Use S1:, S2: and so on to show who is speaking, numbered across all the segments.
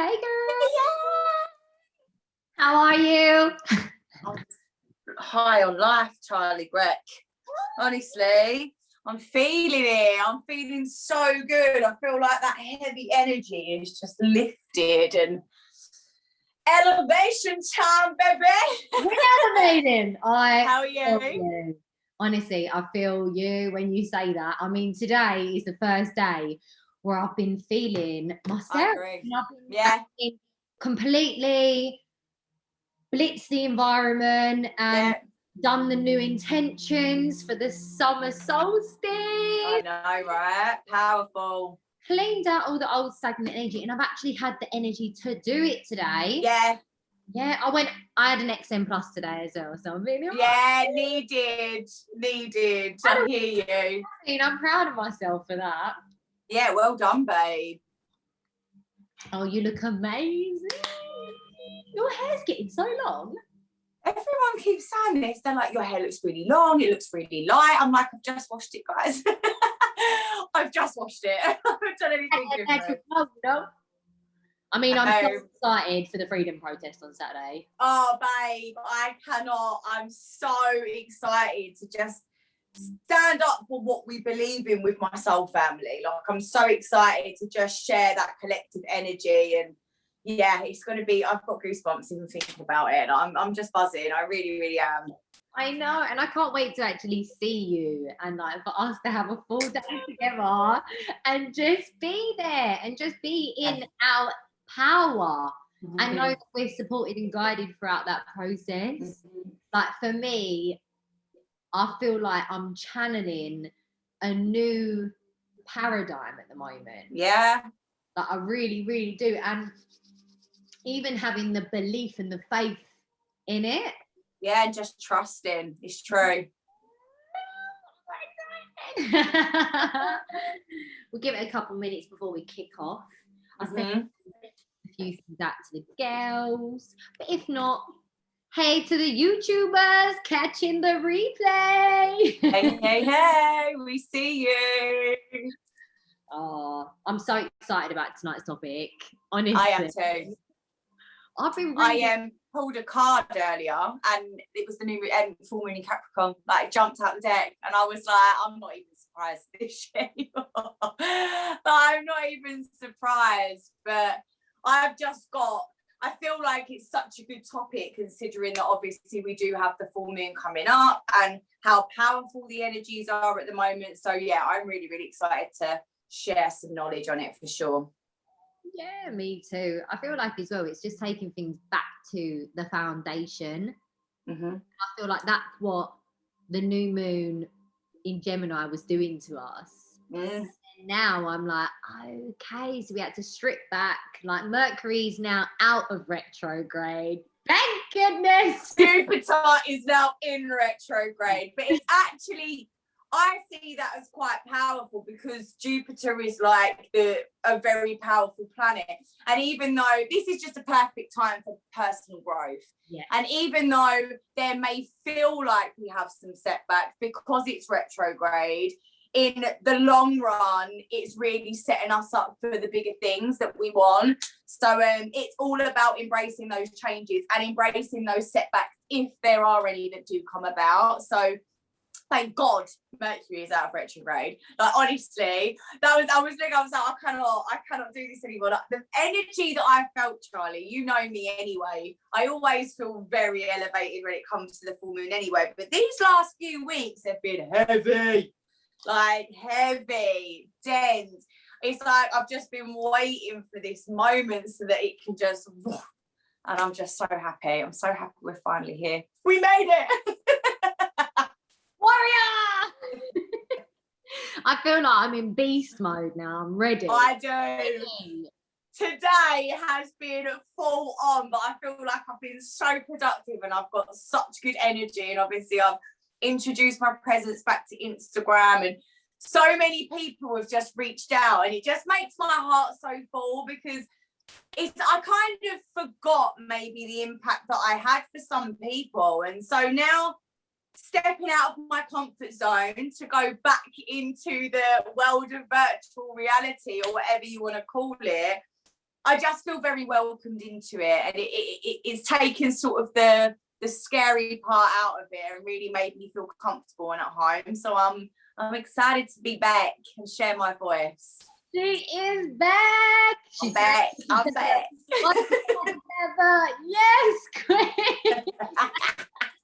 S1: Hey girl.
S2: Yeah.
S1: How are you?
S2: I'm high on life, Charlie Grech. Honestly, I'm feeling it. I'm feeling so good. I feel like that heavy energy is just lifted and elevation time, baby.
S1: We're elevating.
S2: How are
S1: feel
S2: you?
S1: you. Honestly, I feel you when you say that. I mean, today is the first day where I've been feeling myself.
S2: I agree.
S1: And I've been
S2: Yeah.
S1: completely blitzed the environment and done the new intentions for the summer solstice.
S2: I know, right? Powerful.
S1: Cleaned out all the old stagnant energy, and I've actually had the energy to do it today.
S2: Yeah.
S1: Yeah, I had an XM Plus today as well, so I'm feeling
S2: needed. I hear you.
S1: I'm proud of myself for that.
S2: Yeah, well done, babe.
S1: Oh, you look amazing. Your hair's getting so long.
S2: Everyone keeps saying this. They're like, your hair looks really long. It looks really light. I'm like, I've just washed it, guys. I've just washed it. I haven't done anything different.
S1: I mean, I'm so excited for the freedom protest on Saturday.
S2: Oh, babe, I cannot. I'm so excited to just stand up for what we believe in with my soul family. Like, I'm so excited to just share that collective energy. And yeah, it's going to be, I've got goosebumps even thinking about it. I'm just buzzing. I really, really am.
S1: I know, and I can't wait to actually see you and like for us to have a full day together and just be there and just be in our power and know that we're supported and guided throughout that process. Like for me, I feel like I'm channeling a new paradigm at the moment.
S2: Yeah.
S1: Like I really, really do. And even having the belief and the faith in it.
S2: Yeah, and just trusting. It's true.
S1: We'll give it a couple minutes before we kick off. I sent a few things out to the girls. But if not, hey to the YouTubers catching the replay.
S2: Hey, we see you.
S1: Oh, I'm so excited about tonight's topic. Honestly.
S2: I am too.
S1: I've been really...
S2: I pulled a card earlier and it was the new full moon in Capricorn. Like, jumped out the deck and I was like, I'm not even surprised at this shit. I'm not even surprised, but I feel like it's such a good topic considering that obviously we do have the full moon coming up and how powerful the energies are at the moment. So yeah, I'm really, really excited to share some knowledge on it for sure.
S1: Yeah, me too. I feel like as well, it's just taking things back to the foundation. I feel like that's what the new moon in Gemini was doing to us. And now I'm like, okay, so we had to strip back. Like Mercury's now out of retrograde. Thank goodness.
S2: Jupiter is now in retrograde, but it's actually, I see that as quite powerful because Jupiter is like a very powerful planet. And even though this is just a perfect time for personal growth, and even though there may feel like we have some setbacks because it's retrograde, in the long run, it's really setting us up for the bigger things that we want. So it's all about embracing those changes and embracing those setbacks if there are any that do come about. So thank God Mercury is out of retrograde. Like, honestly, I was like, I cannot do this anymore. Like, the energy that I felt, Charlie, you know me anyway. I always feel very elevated when it comes to the full moon anyway. But these last few weeks have been heavy. Like, heavy, dense. It's like I've just been waiting for this moment so that it can just, and I'm just so happy. I'm so happy we're finally here. We made it.
S1: Warrior. I feel like I'm in beast mode now. I'm ready.
S2: I do. Today has been full on, but I feel like I've been so productive and I've got such good energy. And obviously I've introduced my presence back to Instagram and so many people have just reached out and it just makes my heart so full because I kind of forgot maybe the impact that I had for some people. And so now stepping out of my comfort zone to go back into the world of virtual reality or whatever you want to call it, I just feel very welcomed into it, and it's taken sort of the scary part out of it and really made me feel comfortable and at home. So I'm excited to be back and share my voice.
S1: She is back.
S2: She's back. I'm back.
S1: Yes, Queen.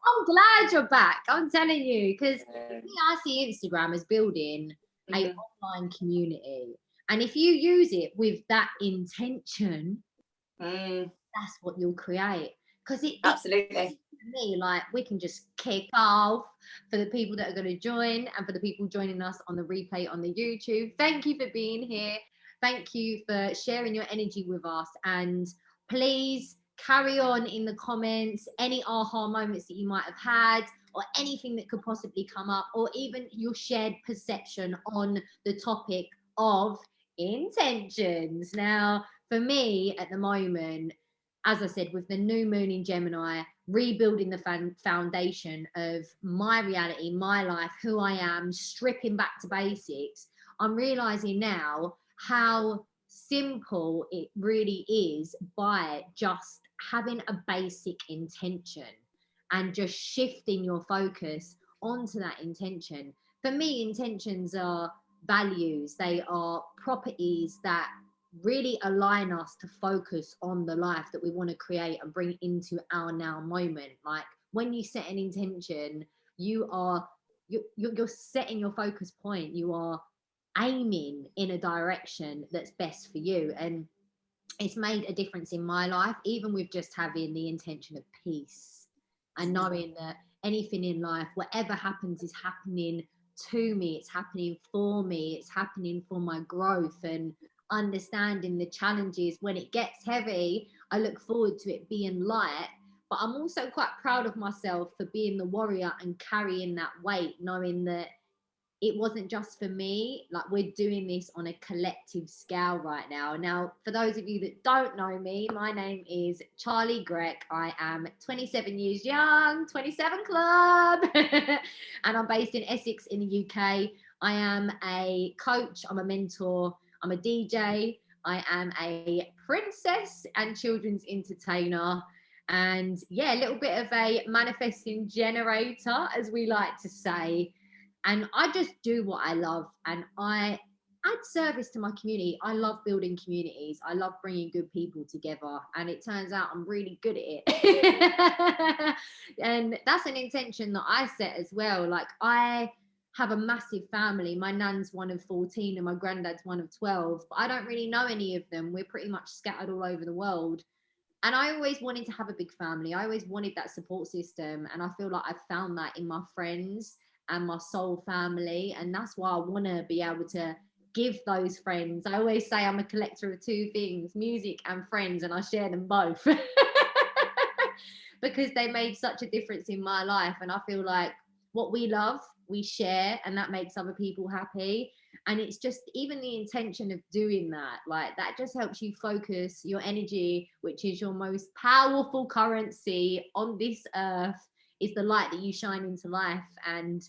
S1: I'm glad you're back. I'm telling you, because I see Instagram as building an online community. And if you use it with that intention, that's what you'll create. Because
S2: absolutely.
S1: Me, like, we can just kick off for the people that are going to join and for the people joining us on the replay on the YouTube. Thank you for being here. Thank you for sharing your energy with us, and please carry on in the comments any aha moments that you might have had, or anything that could possibly come up, or even your shared perception on the topic of intentions. Now, for me at the moment, as I said, with the new moon in Gemini, rebuilding the foundation of my reality, my life, who I am, stripping back to basics, I'm realizing now how simple it really is by just having a basic intention and just shifting your focus onto that intention. For me, intentions are values, they are properties that really align us to focus on the life that we want to create and bring into our now moment. Like, when you set an intention, you're setting your focus point, you are aiming in a direction that's best for you. And it's made a difference in my life, even with just having the intention of peace and knowing that anything in life, whatever happens, is happening to me, it's happening for me, it's happening for my growth. And understanding the challenges when it gets heavy, I look forward to it being light. But I'm also quite proud of myself for being the warrior and carrying that weight, knowing that it wasn't just for me. Like, we're doing this on a collective scale right now. Now, for those of you that don't know me, my name is Charlie Grech. I am 27 years young, 27 club, and I'm based in Essex in the UK. I am a coach, I'm a mentor, I'm a DJ, I am a princess and children's entertainer, and yeah, a little bit of a manifesting generator, as we like to say. And I just do what I love, and I add service to my community. I love building communities. I love bringing good people together, and it turns out I'm really good at it. And that's an intention that I set as well. Like, I have a massive family. My nan's one of 14 and my granddad's one of 12, but I don't really know any of them. We're pretty much scattered all over the world. And I always wanted to have a big family. I always wanted that support system. And I feel like I've found that in my friends and my soul family. And that's why I want to be able to give those friends. I always say I'm a collector of two things, music and friends, and I share them both. Because they made such a difference in my life. And I feel like what we love, we share, and that makes other people happy. And it's just even the intention of doing that, like, that just helps you focus your energy, which is your most powerful currency on this earth, is the light that you shine into life. And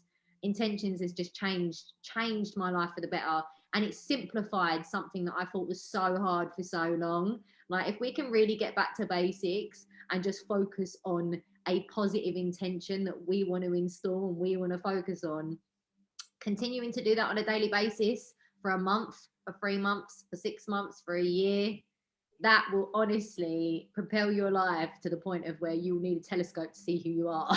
S1: intentions has just changed my life for the better. And it's simplified something that I thought was so hard for so long. Like, if we can really get back to basics and just focus on a positive intention that we want to install and we want to focus on, continuing to do that on a daily basis for a month, for 3 months, for 6 months, for a year, that will honestly propel your life to the point of where you'll need a telescope to see who you are.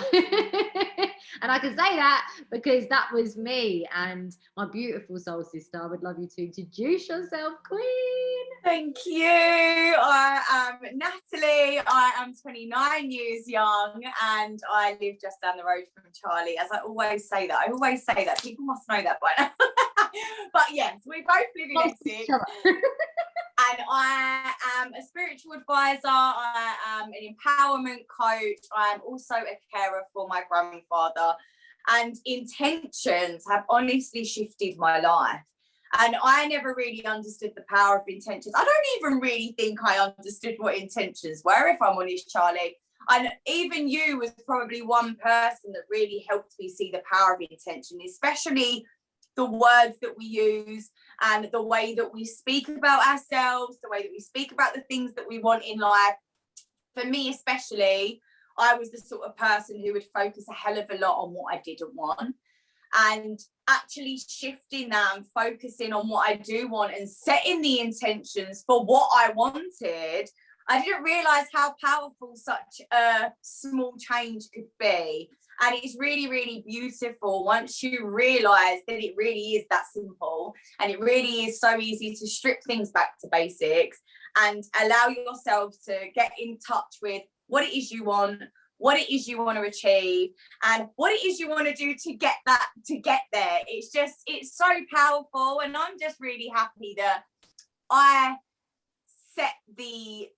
S1: And I can say that because that was me. And my beautiful soul sister, I would love you to introduce yourself, Queen.
S2: Thank you. I am Natalie. I am 29 years young and I live just down the road from Charlie. As I always say that. People must know that by now. But yes, we both live in Essex. And I am a spiritual advisor. I am an empowerment coach. I am also a carer for my grandfather. And intentions have honestly shifted my life. And I never really understood the power of intentions. I don't even really think I understood what intentions were, if I'm honest, Charlie. And even you was probably one person that really helped me see the power of intention, especially the words that we use and the way that we speak about ourselves, the way that we speak about the things that we want in life. For me especially, I was the sort of person who would focus a hell of a lot on what I didn't want, and actually shifting that and focusing on what I do want and setting the intentions for what I wanted. I didn't realize how powerful such a small change could be. And it's really, really beautiful once you realize that it really is that simple, and it really is so easy to strip things back to basics and allow yourself to get in touch with what it is you want, what it is you want to achieve, and what it is you want to do to get there. It's so powerful. And I'm just really happy that I set the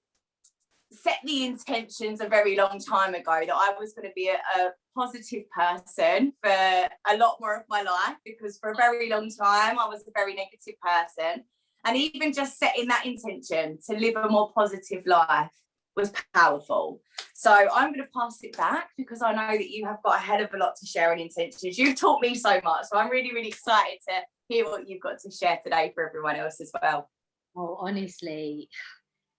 S2: intentions a very long time ago that I was going to be a positive person for a lot more of my life, because for a very long time I was a very negative person. And even just setting that intention to live a more positive life was powerful. So I'm going to pass it back, because I know that you have got a hell of a lot to share on intentions. You've taught me so much, so I'm really, really excited to hear what you've got to share today for everyone else as well.
S1: Oh, honestly,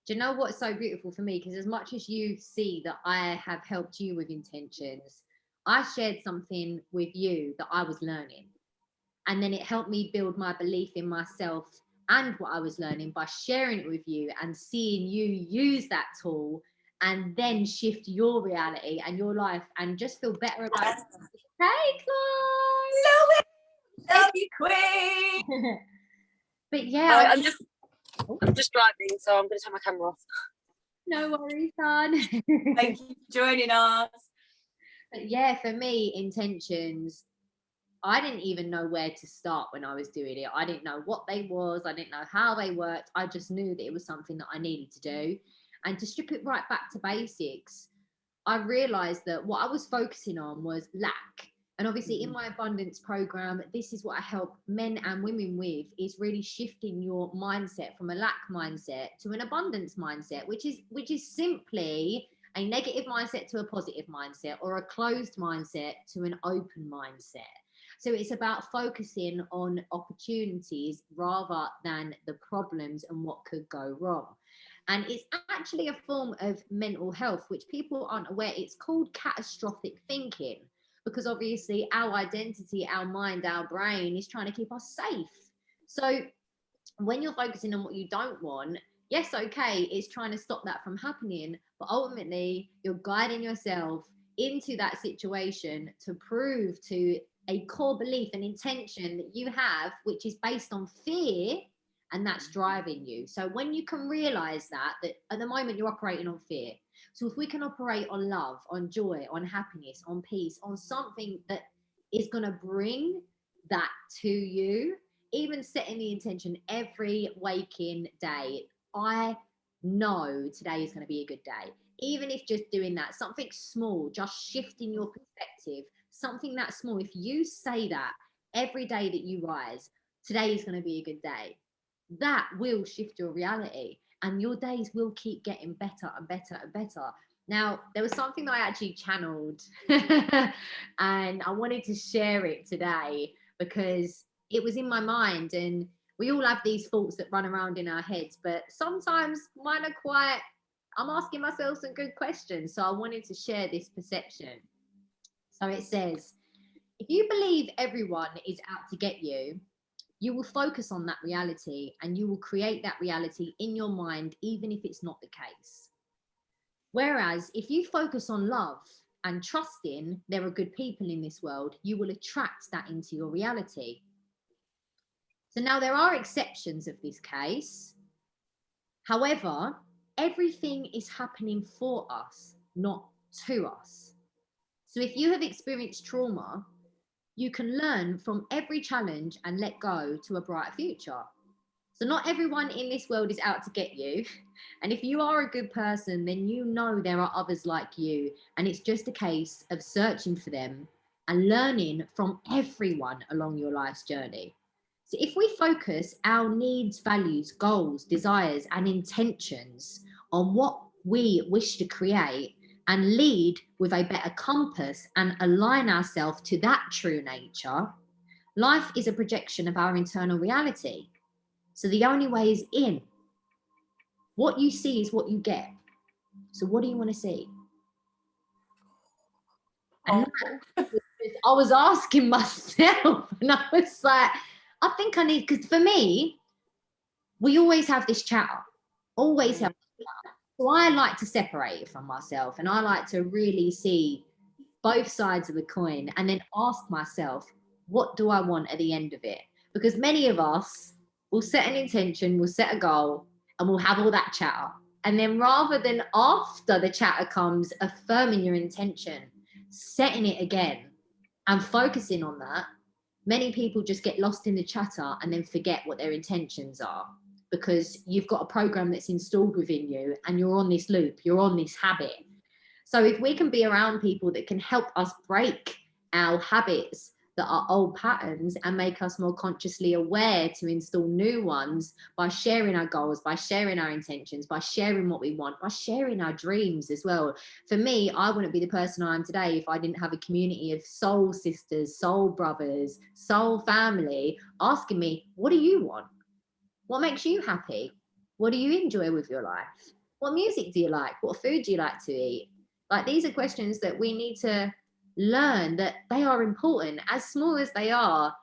S1: do you know what's so beautiful for me? Because as much as you see that I have helped you with intentions, I shared something with you that I was learning. And then it helped me build my belief in myself and what I was learning by sharing it with you and seeing you use that tool and then shift your reality and your life and just feel better about it. Hey, Chloe!
S2: Love it! Love you, Queen!
S1: But yeah,
S3: I'm just driving, so I'm going to turn my camera off.
S1: No worries, son.
S2: Thank you for joining us.
S1: But yeah, for me, intentions, I didn't even know where to start when I was doing it. I didn't know what they was. I didn't know how they worked. I just knew that it was something that I needed to do. And to strip it right back to basics, I realized that what I was focusing on was lack. And obviously in my abundance program, this is what I help men and women with, is really shifting your mindset from a lack mindset to an abundance mindset, which is simply a negative mindset to a positive mindset, or a closed mindset to an open mindset. So it's about focusing on opportunities rather than the problems and what could go wrong. And it's actually a form of mental health, which people aren't aware. It's called catastrophic thinking, because obviously our identity, our mind, our brain is trying to keep us safe. So when you're focusing on what you don't want, yes, okay, it's trying to stop that from happening, but ultimately you're guiding yourself into that situation to prove to a core belief and intention that you have, which is based on fear, and that's driving you. So when you can realize that at the moment you're operating on fear, so if we can operate on love, on joy, on happiness, on peace, on something that is going to bring that to you, even setting the intention every waking day, I know today is going to be a good day. Even if just doing that, something small, just shifting your perspective, something that small. If you say that every day that you rise, today is going to be a good day, that will shift your reality, and your days will keep getting better and better and better. Now, there was something that I actually channeled and I wanted to share it today because it was in my mind, and we all have these thoughts that run around in our heads, but sometimes mine are quite, I'm asking myself some good questions. So I wanted to share this perception. So it says, if you believe everyone is out to get you, you will focus on that reality and you will create that reality in your mind, even if it's not the case. Whereas if you focus on love and trusting there are good people in this world, you will attract that into your reality. So now there are exceptions of this case. However, everything is happening for us, not to us. So if you have experienced trauma, you can learn from every challenge and let go to a brighter future. So not everyone in this world is out to get you. And if you are a good person, then you know there are others like you. And it's just a case of searching for them and learning from everyone along your life's journey. So if we focus our needs, values, goals, desires, and intentions on what we wish to create, and lead with a better compass and align ourselves to that true nature, Life is a projection of our internal reality. So the only way is in. What you see is what you get. So what do you want to see? And I was asking myself, and I was like, I think I need, because for me, we always have this chatter, always have this chatter. So I like to separate it from myself, and I like to really see both sides of the coin and then ask myself, what do I want at the end of it? Because many of us will set an intention, we'll set a goal, and we'll have all that chatter. And then rather than after the chatter comes, affirming your intention, setting it again and focusing on that, many people just get lost in the chatter and then forget what their intentions are, because you've got a program that's installed within you and you're on this loop, you're on this habit. So if we can be around people that can help us break our habits that are old patterns and make us more consciously aware to install new ones by sharing our goals, by sharing our intentions, by sharing what we want, by sharing our dreams as well. For me, I wouldn't be the person I am today if I didn't have a community of soul sisters, soul brothers, soul family asking me, what do you want? What makes you happy? What do you enjoy with your life? What music do you like? What food do you like to eat? Like, these are questions that we need to learn, that they are important, as small as they are.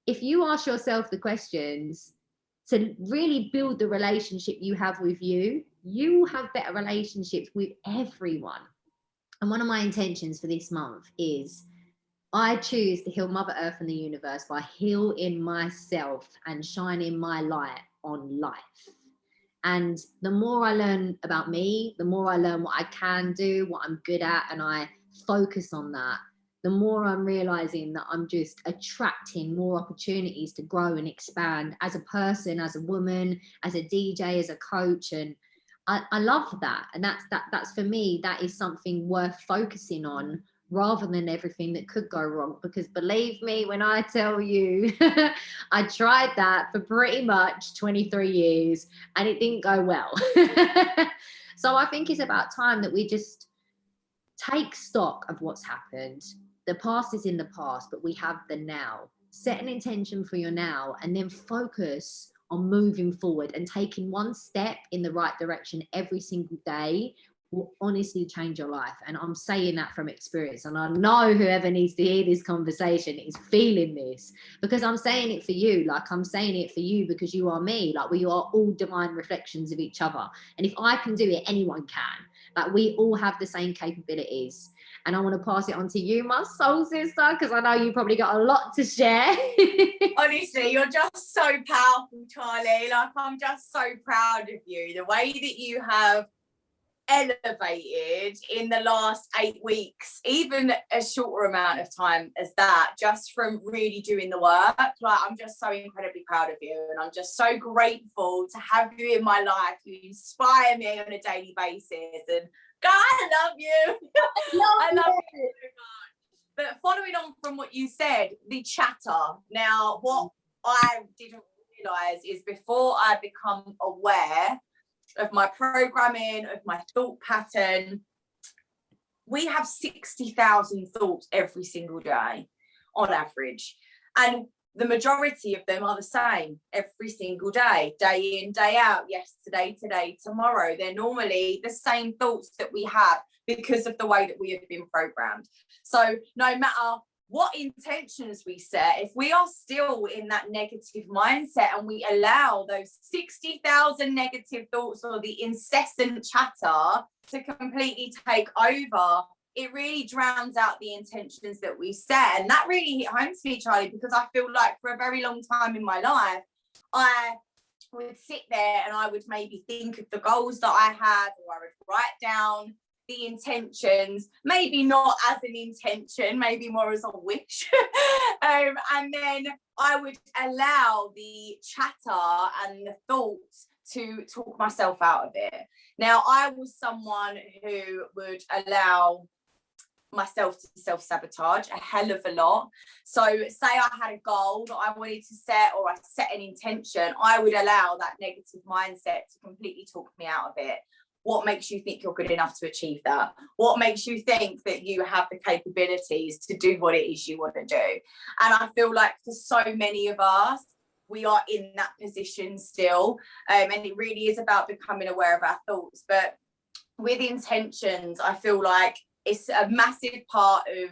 S1: If you ask yourself the questions to really build the relationship you have with you, you will have better relationships with everyone. And one of my intentions for this month is I choose to heal Mother Earth and the universe by healing myself and shining my light on life. And the more I learn about me, the more I learn what I can do, what I'm good at, and I focus on that, the more I'm realizing that I'm just attracting more opportunities to grow and expand as a person, as a woman, as a DJ, as a coach. And I love that. And that's for me, that is something worth focusing on, rather than everything that could go wrong. Because believe me when I tell you, I tried that for pretty much 23 years and it didn't go well. So I think it's about time that we just take stock of what's happened. The past is in the past, but we have the now. Set an intention for your now and then focus on moving forward, and taking one step in the right direction every single day will honestly change your life. And I'm saying that from experience, and I know whoever needs to hear this conversation is feeling this, because I'm saying it for you. Like, I'm saying it for you because you are me. Like, we are all divine reflections of each other, and if I can do it, anyone can. Like, we all have the same capabilities. And I want to pass it on to you, my soul sister, because I know you probably got a lot to share.
S2: Honestly, you're just so powerful, Charlie. Like, I'm just so proud of you. The way that you have elevated in the last 8 weeks, even a shorter amount of time as that, just from really doing the work. Like, I'm just so incredibly proud of you, and I'm just so grateful to have you in my life. You inspire me on a daily basis, and God, I love you. I love you so much. But following on from what you said, the chatter. Now, what I didn't realize is, before I become aware of my programming, of my thought pattern, we have 60,000 thoughts every single day on average. And the majority of them are the same every single day in, day out, yesterday, today, tomorrow. They're normally the same thoughts that we have because of the way that we have been programmed. So no matter what intentions we set, if we are still in that negative mindset and we allow those 60,000 negative thoughts or the incessant chatter to completely take over, it really drowns out the intentions that we set. And that really hit home to me, Charlie, because I feel like for a very long time in my life, I would sit there and I would maybe think of the goals that I had, or I would write down the intentions, maybe not as an intention, maybe more as a wish. And then I would allow the chatter and the thoughts to talk myself out of it. Now, I was someone who would allow myself to self-sabotage a hell of a lot. So say I had a goal that I wanted to set, or I set an intention, I would allow that negative mindset to completely talk me out of it. what makes you think you're good enough to achieve that? What makes you think that you have the capabilities to do what it is you want to do? And I feel like for so many of us, we are in that position still. And it really is about becoming aware of our thoughts. But with intentions, I feel like it's a massive part of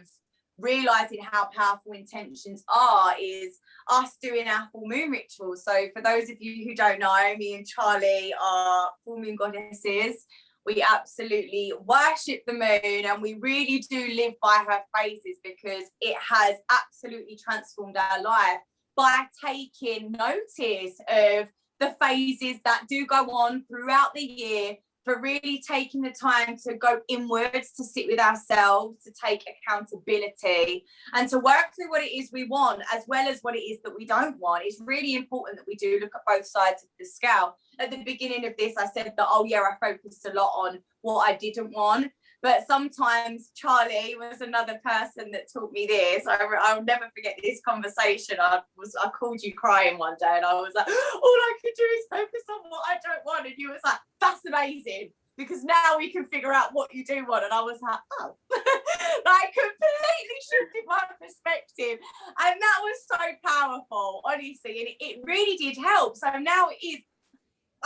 S2: realizing how powerful intentions are is us doing our full moon rituals. So for those of you who don't know, me and Charlie are full moon goddesses. We absolutely worship the moon, and we really do live by her phases because it has absolutely transformed our life by taking notice of the phases that do go on throughout the year, for really taking the time to go inwards, to sit with ourselves, to take accountability, and to work through what it is we want as well as what it is that we don't want. It's really important that we do look at both sides of the scale. At the beginning of this, I said that, oh yeah, I focused a lot on what I didn't want. But sometimes Charlie was another person that taught me this. I'll never forget this conversation. I called you crying one day, and I was like, all I could do is focus on what I don't want. And you was like, that's amazing, because now we can figure out what you do want. And I was like, oh, like completely shifted my perspective. And that was so powerful, honestly. And it really did help. So now it is,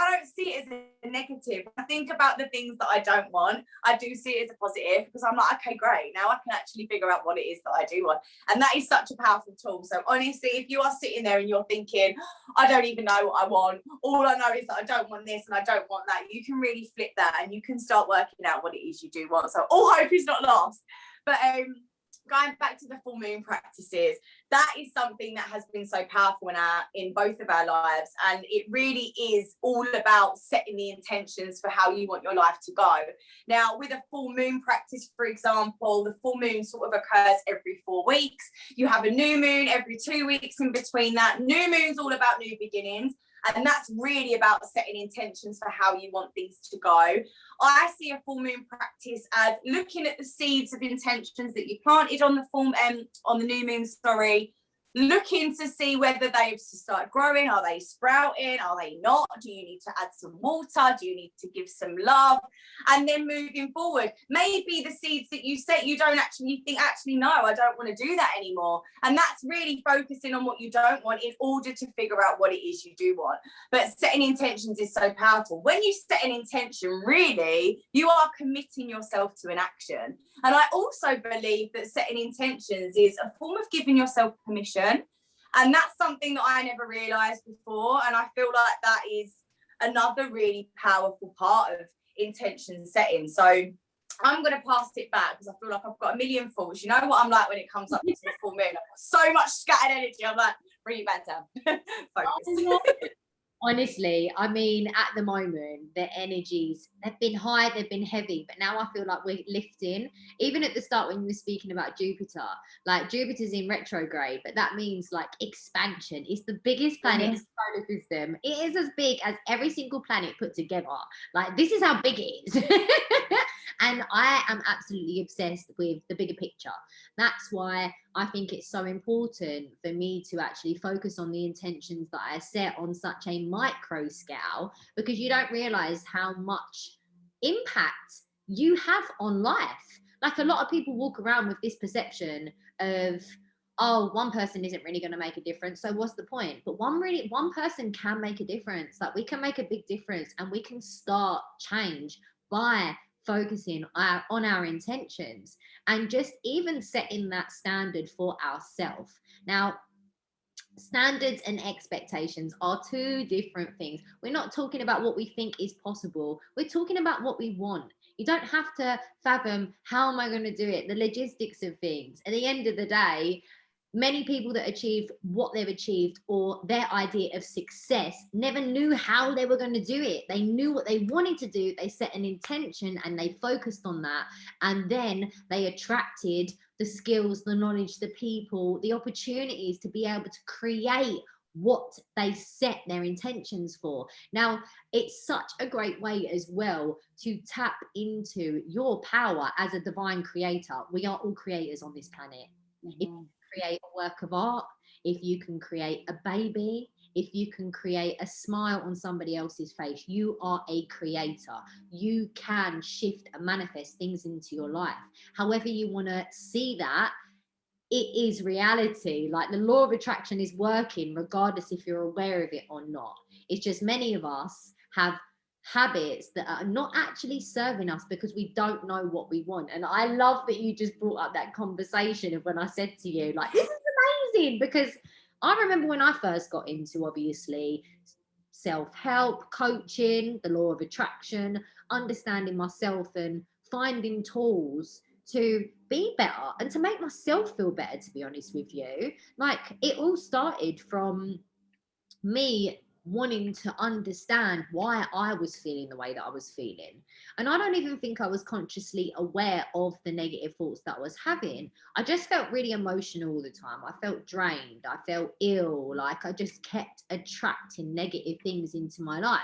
S2: I don't see it as a negative. I think about the things that I don't want. I do see it as a positive, because I'm like, okay, great. Now I can actually figure out what it is that I do want. And that is such a powerful tool. So honestly, if you are sitting there and you're thinking, I don't even know what I want, all I know is that I don't want this and I don't want that, you can really flip that and you can start working out what it is you do want. So all hope is not lost. But going back to the full moon practices, that is something that has been so powerful in both of our lives. And it really is all about setting the intentions for how you want your life to go. Now, with a full moon practice, for example, the full moon sort of occurs every 4 weeks. You have a new moon every 2 weeks in between that. New moon's all about new beginnings. And that's really about setting intentions for how you want things to go. I see a full moon practice as looking at the seeds of intentions that you planted on the new moon, looking to see whether they've started growing. Are they sprouting? Are they not? Do you need to add some water? Do you need to give some love? And then moving forward, maybe the seeds that you set, you think, actually, no, I don't want to do that anymore. And that's really focusing on what you don't want in order to figure out what it is you do want. But setting intentions is so powerful. When you set an intention, really, you are committing yourself to an action. And I also believe that setting intentions is a form of giving yourself permission. And that's something that I never realized before. And I feel like that is another really powerful part of intention setting. So I'm going to pass it back, because I feel like I've got a million thoughts. You know what I'm like when it comes up to the full moon? I've got so much scattered energy. I'm like, bring it back down. Focus.
S1: Honestly, I mean, at the moment, the energies, they've been high, they've been heavy, but now I feel like we're lifting. Even at the start when you were speaking about Jupiter, like Jupiter's in retrograde, but that means like expansion. It's the biggest planet in the solar system. It is as big as every single planet put together. Like, this is how big it is. And I am absolutely obsessed with the bigger picture. That's why I think it's so important for me to actually focus on the intentions that I set on such a micro scale, because you don't realize how much impact you have on life. Like, a lot of people walk around with this perception of, oh, one person isn't really going to make a difference, so what's the point? But one person can make a difference. Like, we can make a big difference, and we can start change by focusing on our intentions and just even setting that standard for ourselves. Now, standards and expectations are two different things. We're not talking about what we think is possible. We're talking about what we want. You don't have to fathom, how am I going to do it? The logistics of things. At the end of the day, many people that achieve what they've achieved, or their idea of success, never knew how they were going to do it. They knew what they wanted to do. They set an intention and they focused on that. And then they attracted the skills, the knowledge, the people, the opportunities to be able to create what they set their intentions for. Now, it's such a great way as well to tap into your power as a divine creator. We are all creators on this planet. If you create a work of art, if you can create a baby, if you can create a smile on somebody else's face, you are a creator. You can shift and manifest things into your life. However you want to see that, it is reality. Like, the law of attraction is working regardless if you're aware of it or not. It's just many of us have habits that are not actually serving us because we don't know what we want. And I love that you just brought up that conversation of when I said to you, like, this is amazing, because I remember when I first got into, obviously, self-help, coaching, the law of attraction, understanding myself and finding tools to be better and to make myself feel better, to be honest with you. Like, it all started from me wanting to understand why I was feeling the way that I was feeling. And I don't even think I was consciously aware of the negative thoughts that I was having. I just felt really emotional all the time. I felt drained. I felt ill. Like, I just kept attracting negative things into my life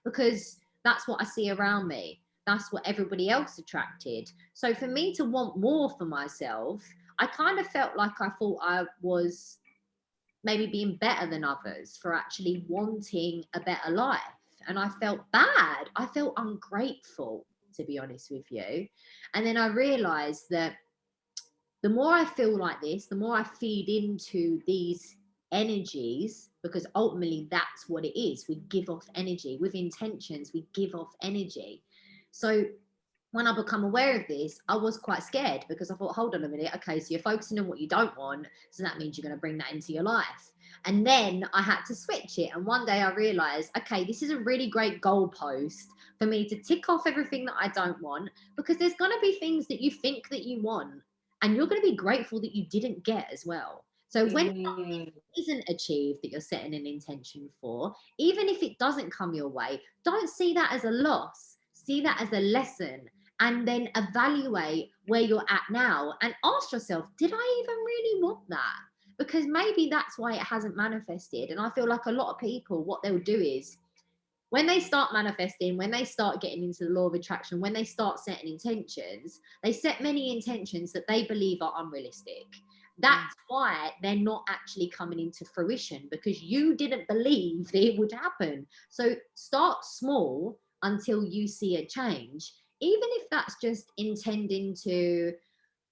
S1: because that's what I see around me. That's what everybody else attracted. So for me to want more for myself, I kind of felt like I thought I was maybe being better than others for actually wanting a better life. And I felt bad. I felt ungrateful, to be honest with you. And then I realized that the more I feel like this, the more I feed into these energies, because ultimately that's what it is. We give off energy. With intentions, we give off energy. So when I become aware of this, I was quite scared because I thought, hold on a minute. Okay, so you're focusing on what you don't want. So that means you're going to bring that into your life. And then I had to switch it. And one day I realized, okay, this is a really great goalpost for me to tick off everything that I don't want, because there's going to be things that you think that you want and you're going to be grateful that you didn't get as well. So when something isn't achieved that you're setting an intention for, even if it doesn't come your way, don't see that as a loss. See that as a lesson, and then evaluate where you're at now and ask yourself, did I even really want that? Because maybe that's why it hasn't manifested. And I feel like a lot of people, what they'll do is, when they start manifesting, when they start getting into the law of attraction, when they start setting intentions, they set many intentions that they believe are unrealistic. That's why they're not actually coming into fruition, because you didn't believe that it would happen. So start small until you see a change, even if that's just intending to,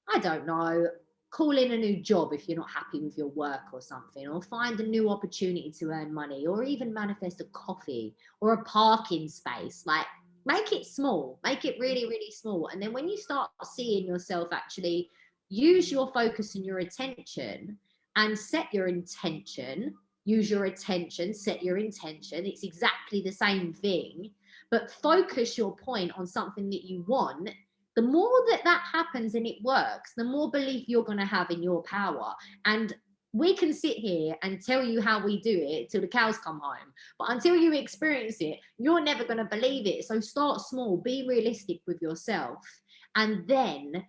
S1: I don't know, call in a new job if you're not happy with your work or something, or find a new opportunity to earn money, or even manifest a coffee or a parking space. Like, make it small, make it really, really small. And then when you start seeing yourself actually use your focus and your attention and set your intention, use your attention, set your intention. It's exactly the same thing, but focus your point on something that you want. The more that that happens and it works, the more belief you're going to have in your power. And we can sit here and tell you how we do it till the cows come home, but until you experience it, you're never going to believe it. So start small, be realistic with yourself, and then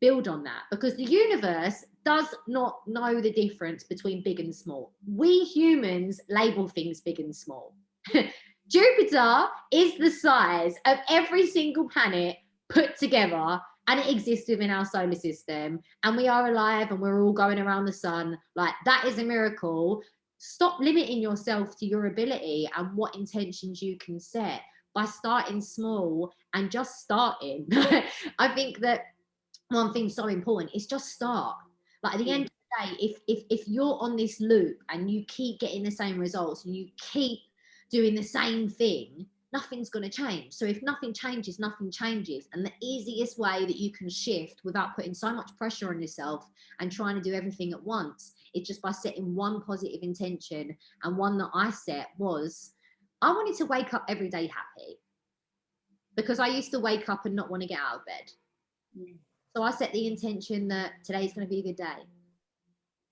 S1: build on that, because the universe does not know the difference between big and small. We humans label things big and small. Jupiter is the size of every single planet put together, and it exists within our solar system, and we are alive and we're all going around the sun. Like, that is a miracle. Stop limiting yourself to your ability and what intentions you can set by starting small and just starting. I think that one thing so important is just start. Like, at the end of the day, if you're on this loop and you keep getting the same results and you keep doing the same thing, nothing's going to change. So if nothing changes, nothing changes. And the easiest way that you can shift without putting so much pressure on yourself and trying to do everything at once is just by setting one positive intention. And one that I set was, I wanted to wake up every day happy, because I used to wake up and not want to get out of bed. So I set the intention that today's going to be a good day.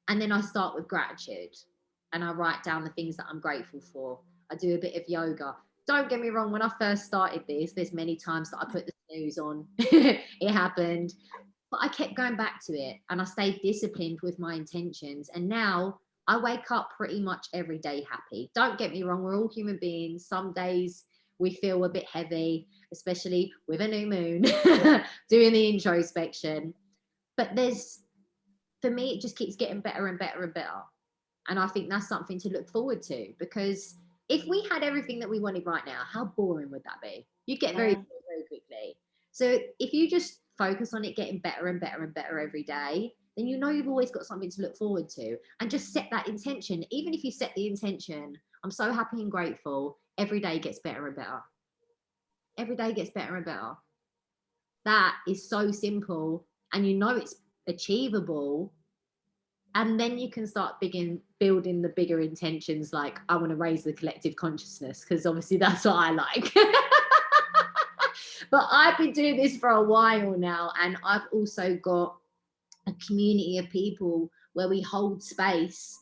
S1: And then I start with gratitude and I write down the things that I'm grateful for. I do a bit of yoga. Don't get me wrong, when I first started this, there's many times that I put the snooze on. It happened. But I kept going back to it and I stayed disciplined with my intentions. And now I wake up pretty much every day happy. Don't get me wrong, we're all human beings. Some days we feel a bit heavy, especially with a new moon, doing the introspection. But for me, it just keeps getting better and better and better. And I think that's something to look forward to, because if we had everything that we wanted right now, how boring would that be? You get very bored very quickly. So if you just focus on it getting better and better and better every day, then you know you've always got something to look forward to, and just set that intention. Even if you set the intention, I'm so happy and grateful, every day gets better and better. Every day gets better and better. That is so simple, and you know it's achievable. And then you can start building the bigger intentions, like I want to raise the collective consciousness, because obviously that's what I like. But I've been doing this for a while now, and I've also got a community of people where we hold space.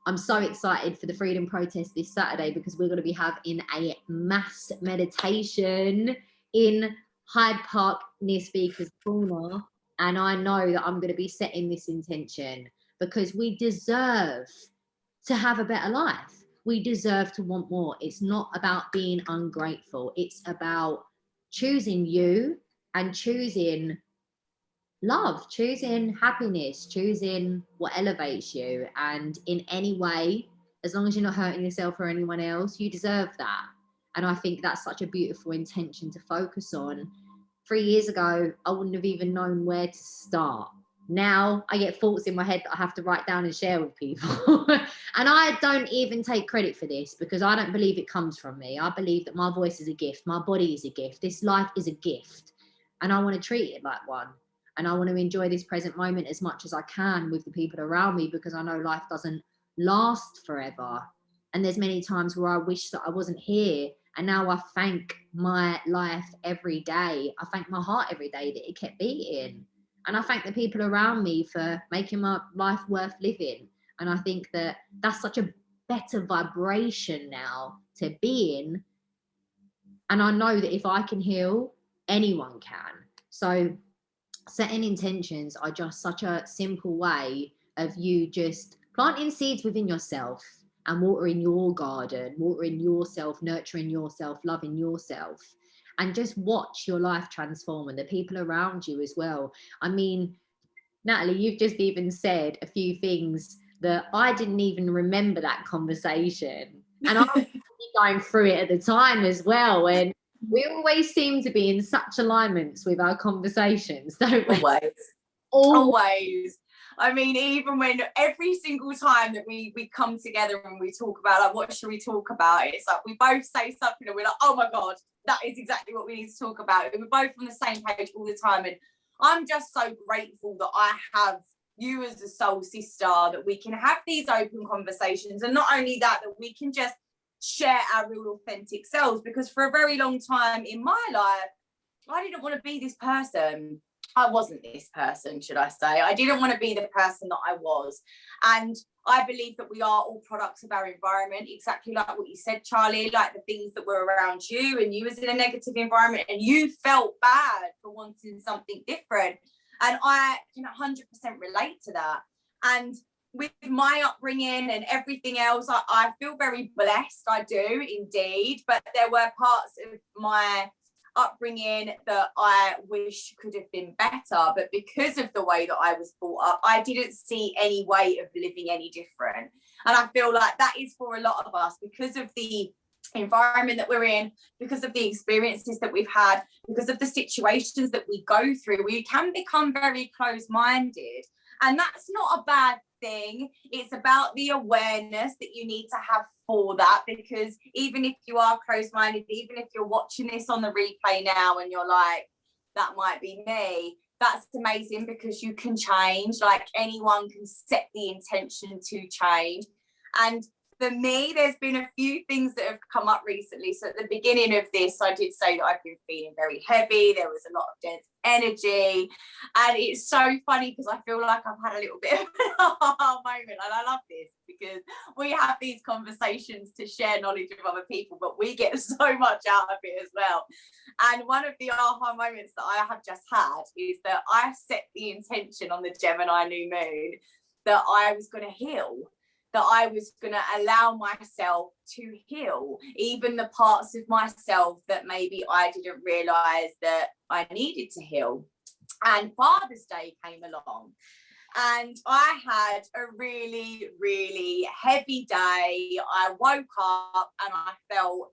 S1: I'm so excited for the Freedom Protest this Saturday, because we're going to be having a mass meditation in Hyde Park near Speaker's Corner. And I know that I'm going to be setting this intention, because we deserve to have a better life. We deserve to want more. It's not about being ungrateful. It's about choosing you and choosing love, choosing happiness, choosing what elevates you. And in any way, as long as you're not hurting yourself or anyone else, you deserve that. And I think that's such a beautiful intention to focus on. 3 years ago, I wouldn't have even known where to start. Now I get thoughts in my head that I have to write down and share with people. And I don't even take credit for this, because I don't believe it comes from me. I believe that my voice is a gift. My body is a gift. This life is a gift. And I want to treat it like one. And I want to enjoy this present moment as much as I can with the people around me, because I know life doesn't last forever. And there's many times where I wish that I wasn't here. And now I thank my life every day. I thank my heart every day that it kept beating. And I thank the people around me for making my life worth living. And I think that that's such a better vibration now to be in. And I know that if I can heal, anyone can. So setting intentions are just such a simple way of you just planting seeds within yourself and watering your garden, watering yourself, nurturing yourself, loving yourself, and just watch your life transform, and the people around you as well. I mean, Natalie, you've just even said a few things that I didn't even remember that conversation. And I was going through it at the time as well. And we always seem to be in such alignments with our conversations, don't we?
S2: Always. I mean, even when every single time that we come together and we talk about, like, what should we talk about? It's like we both say something and we're like, oh my God, that is exactly what we need to talk about. And we're both on the same page all the time. And I'm just so grateful that I have you as a soul sister, that we can have these open conversations. And not only that, that we can just share our real authentic selves, because for a very long time in my life, I didn't want to be this person. I wasn't this person, should I say. I didn't want to be the person that I was. And I believe that we are all products of our environment, exactly like what you said, Charlie, like the things that were around you, and you was in a negative environment and you felt bad for wanting something different. And I can 100% relate to that. And with my upbringing and everything else, I feel very blessed. I do indeed. But there were parts of my upbringing that I wish could have been better, but because of the way that I was brought up, I didn't see any way of living any different. And I feel like that is for a lot of us, because of the environment that we're in, because of the experiences that we've had, because of the situations that we go through, we can become very close-minded. And that's not a bad thing. It's about the awareness that you need to have for that, because even if you are close-minded, even if you're watching this on the replay now and you're like, that might be me, that's amazing, because you can change. Like, anyone can set the intention to change. And for me, there's been a few things that have come up recently. So at the beginning of this, I did say that I've been feeling very heavy. There was a lot of dense energy. And it's so funny, because I feel like I've had a little bit of an aha moment. And I love this, because we have these conversations to share knowledge with other people, but we get so much out of it as well. And one of the aha moments that I have just had is that I set the intention on the Gemini new moon that I was going to heal, that I was going to allow myself to heal, even the parts of myself that maybe I didn't realise that I needed to heal. And Father's Day came along. And I had a really, really heavy day. I woke up and I felt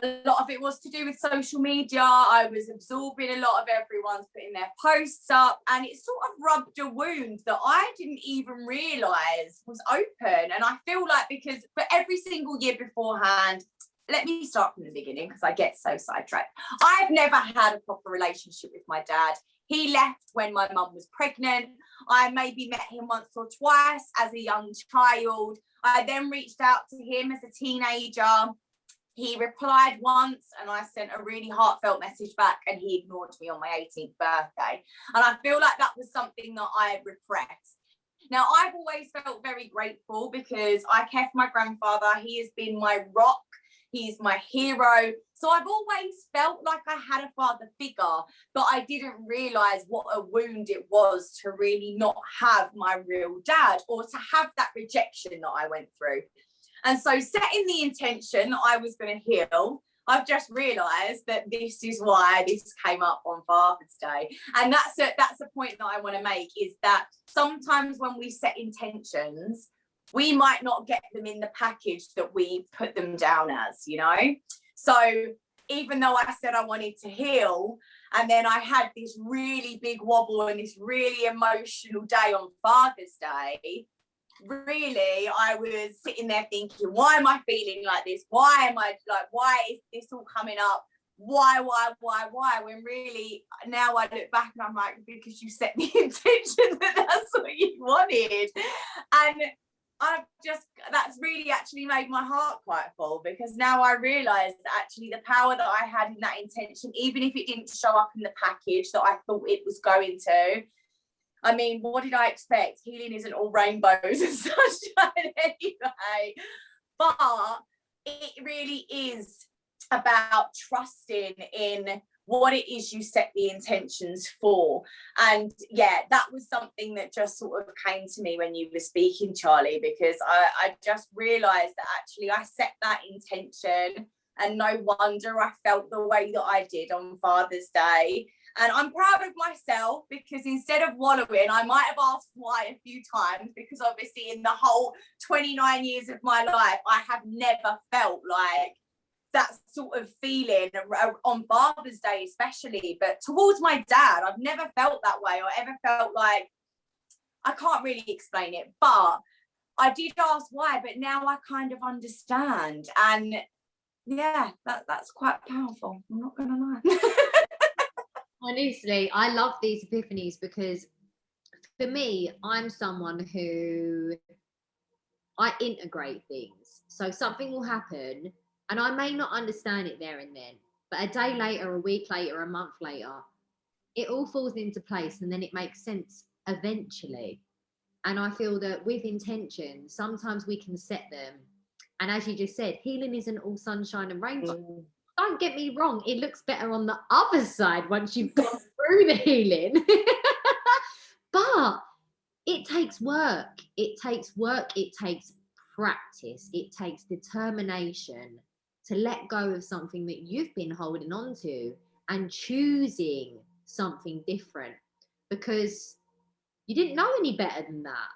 S2: a lot of it was to do with social media. I was absorbing a lot of everyone's putting their posts up, and it sort of rubbed a wound that I didn't even realise was open. And I feel like, because for every single year beforehand, let me start from the beginning because I get so sidetracked. I've never had a proper relationship with my dad. He left when my mum was pregnant. I maybe met him once or twice as a young child. I then reached out to him as a teenager. He replied once and I sent a really heartfelt message back, and he ignored me on my 18th birthday. And I feel like that was something that I repressed. Now, I've always felt very grateful because I care for my grandfather. He has been my rock. He's my hero. So I've always felt like I had a father figure, but I didn't realise what a wound it was to really not have my real dad, or to have that rejection that I went through. And so, setting the intention that I was going to heal, I've just realised that this is why this came up on Father's Day. And that's a point that I want to make, is that sometimes when we set intentions, we might not get them in the package that we put them down as, you know? So even though I said I wanted to heal, and then I had this really big wobble and this really emotional day on Father's Day, really I was sitting there thinking, why am I feeling like this? Why is this all coming up? Why? When really now I look back and I'm like, because you set the intention that that's what you wanted. And that's really actually made my heart quite full, because now I realise that actually the power that I had in that intention, even if it didn't show up in the package that I thought it was going to, I mean, what did I expect? Healing isn't all rainbows and sunshine anyway. But it really is about trusting in what it is you set the intentions for. And yeah, that was something that just sort of came to me when you were speaking, Charlie, because I just realised that actually I set that intention, and no wonder I felt the way that I did on Father's Day. And I'm proud of myself, because instead of wallowing, I might have asked why a few times, because obviously in the whole 29 years of my life, I have never felt like that sort of feeling on Father's Day especially. But towards my dad, I've never felt that way, or ever felt like, I can't really explain it, but I did ask why, but now I kind of understand. And yeah, that's quite powerful, I'm not gonna lie.
S1: Honestly, I love these epiphanies, because for me, I'm someone who, I integrate things. So something will happen and I may not understand it there and then, but a day later, a week later, a month later, it all falls into place and then it makes sense eventually. And I feel that with intention, sometimes we can set them. And as you just said, healing isn't all sunshine and rainbow. Don't get me wrong, it looks better on the other side once you've gone through the healing. But it takes work. It takes practice. It takes determination to let go of something that you've been holding on to and choosing something different, because you didn't know any better than that.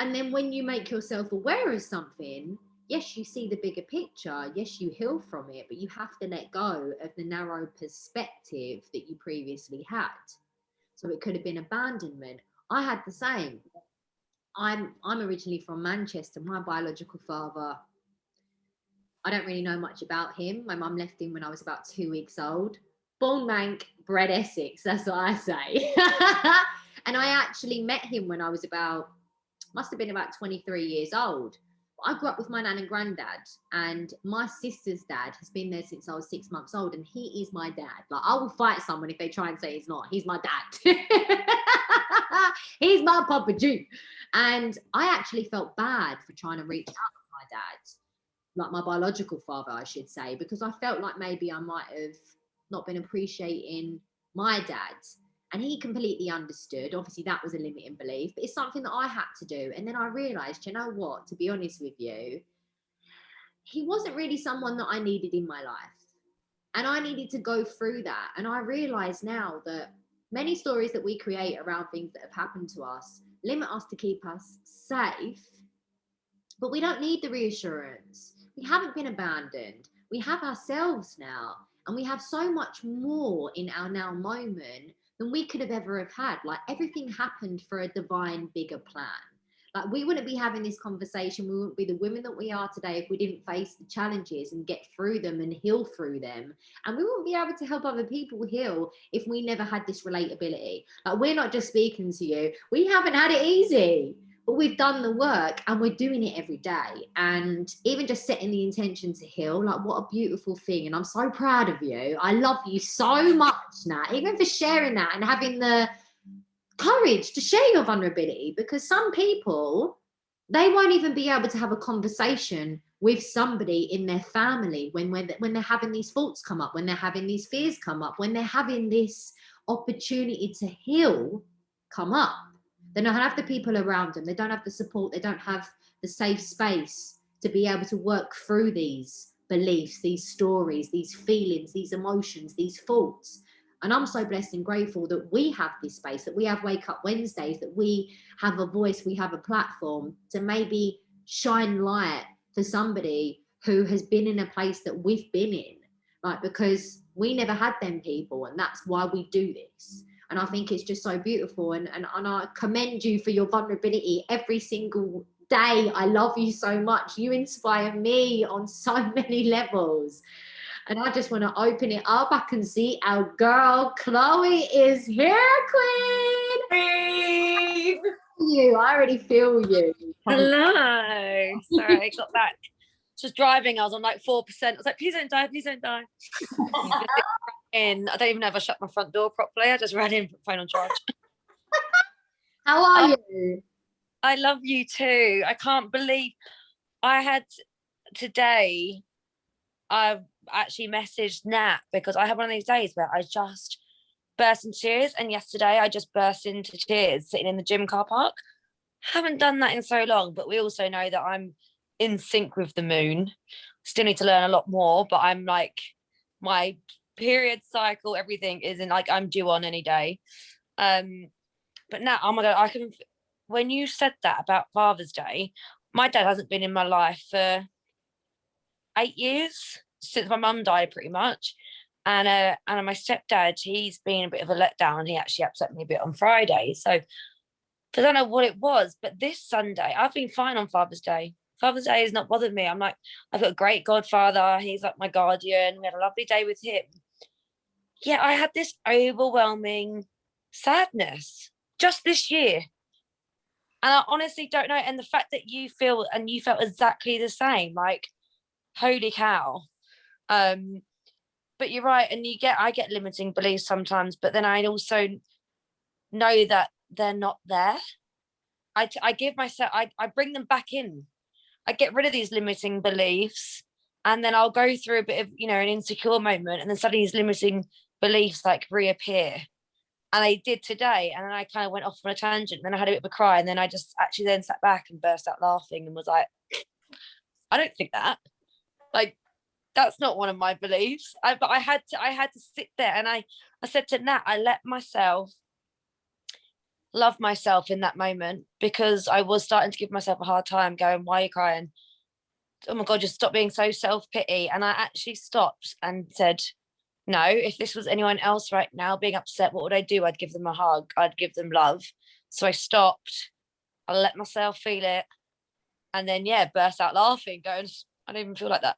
S1: And then when you make yourself aware of something, yes, you see the bigger picture. Yes, you heal from it, but you have to let go of the narrow perspective that you previously had. So it could have been abandonment. I had the same. I'm originally from Manchester. My biological father, I don't really know much about him. My mum left him when I was about 2 weeks old. Born Manc, bred Essex, that's what I say. And I actually met him when I was must have been about 23 years old. I grew up with my nan and granddad, and my sister's dad has been there since I was 6 months old, and he is my dad. Like, I will fight someone if they try and say he's not. He's my dad. He's my Papa Jew. And I actually felt bad for trying to reach out to my dad, like my biological father, I should say, because I felt like maybe I might have not been appreciating my dad. And he completely understood. Obviously, that was a limiting belief, but it's something that I had to do. And then I realised, you know what, to be honest with you, he wasn't really someone that I needed in my life. And I needed to go through that. And I realised now that Many stories that we create around things that have happened to us limit us to keep us safe, but we don't need the reassurance. We haven't been abandoned. We have ourselves now, and we have so much more in our now moment than we could have ever have had. Like, everything happened for a divine bigger plan. Like, we wouldn't be having this conversation. We wouldn't be the women that we are today if we didn't face the challenges and get through them and heal through them. And we wouldn't be able to help other people heal if we never had this relatability. Like, we're not just speaking to you. We haven't had it easy, but we've done the work and we're doing it every day. And even just setting the intention to heal, like, what a beautiful thing. And I'm so proud of you. I love you so much, Nat, even for sharing that and having the courage to share your vulnerability, because some people, they won't even be able to have a conversation with somebody in their family when they're having these thoughts come up, when they're having these fears come up, when they're having this opportunity to heal come up. They don't have the people around them. They don't have the support. They don't have the safe space to be able to work through these beliefs, these stories, these feelings, these emotions, these thoughts. And I'm so blessed and grateful that we have this space, that we have Wake Up Wednesdays, that we have a voice, we have a platform to maybe shine light for somebody who has been in a place that we've been in, like, because we never had them people, and that's why we do this. And I think it's just so beautiful, and I commend you for your vulnerability every single day. I love you so much. You inspire me on so many levels. And I just want to open it up. I can see our girl Chloe is here, Queen.
S2: Breathe.
S1: You, I already feel you.
S3: Hello. Sorry, I got back. Just driving, I was on like 4%. I was like, please don't die, please don't die. I don't even know if I shut my front door properly. I just ran in, put the phone on charge.
S1: How are you?
S3: I love you too. I can't believe I had today. I've actually messaged Nat because I had one of these days where I just burst into tears, and yesterday I just burst into tears sitting in the gym car park. Haven't done that in so long, but we also know that I'm in sync with the moon. Still need to learn a lot more, but I'm like, my period cycle, everything is in, like, I'm due on any day. But now, oh my God, when you said that about Father's Day, my dad hasn't been in my life for 8 years, since my mum died, pretty much. And my stepdad, he's been a bit of a letdown. He actually upset me a bit on Friday. So I don't know what it was, but this Sunday, I've been fine on Father's Day. Father's Day has not bothered me. I'm like, I've got a great godfather. He's like my guardian. We had a lovely day with him. Yeah, I had this overwhelming sadness just this year. And I honestly don't know. And the fact that you felt exactly the same, like, holy cow. But you're right, and I get limiting beliefs sometimes, but then I also know that they're not there. I give myself, I bring them back in. I get rid of these limiting beliefs, and then I'll go through a bit of, an insecure moment, and then suddenly these limiting beliefs like reappear. And I did today, and then I kind of went off on a tangent, and then I had a bit of a cry, and then I just actually then sat back and burst out laughing and was like, I don't think that. Like, that's not one of my beliefs. But I had to sit there, and I said to Nat, I let myself love myself in that moment, because I was starting to give myself a hard time, going, why are you crying? Oh my God, just stop being so self-pity. And I actually stopped and said, no, if this was anyone else right now being upset, what would I do? I'd give them a hug. I'd give them love. So I stopped. I let myself feel it. And then, burst out laughing, going, I don't even feel like that.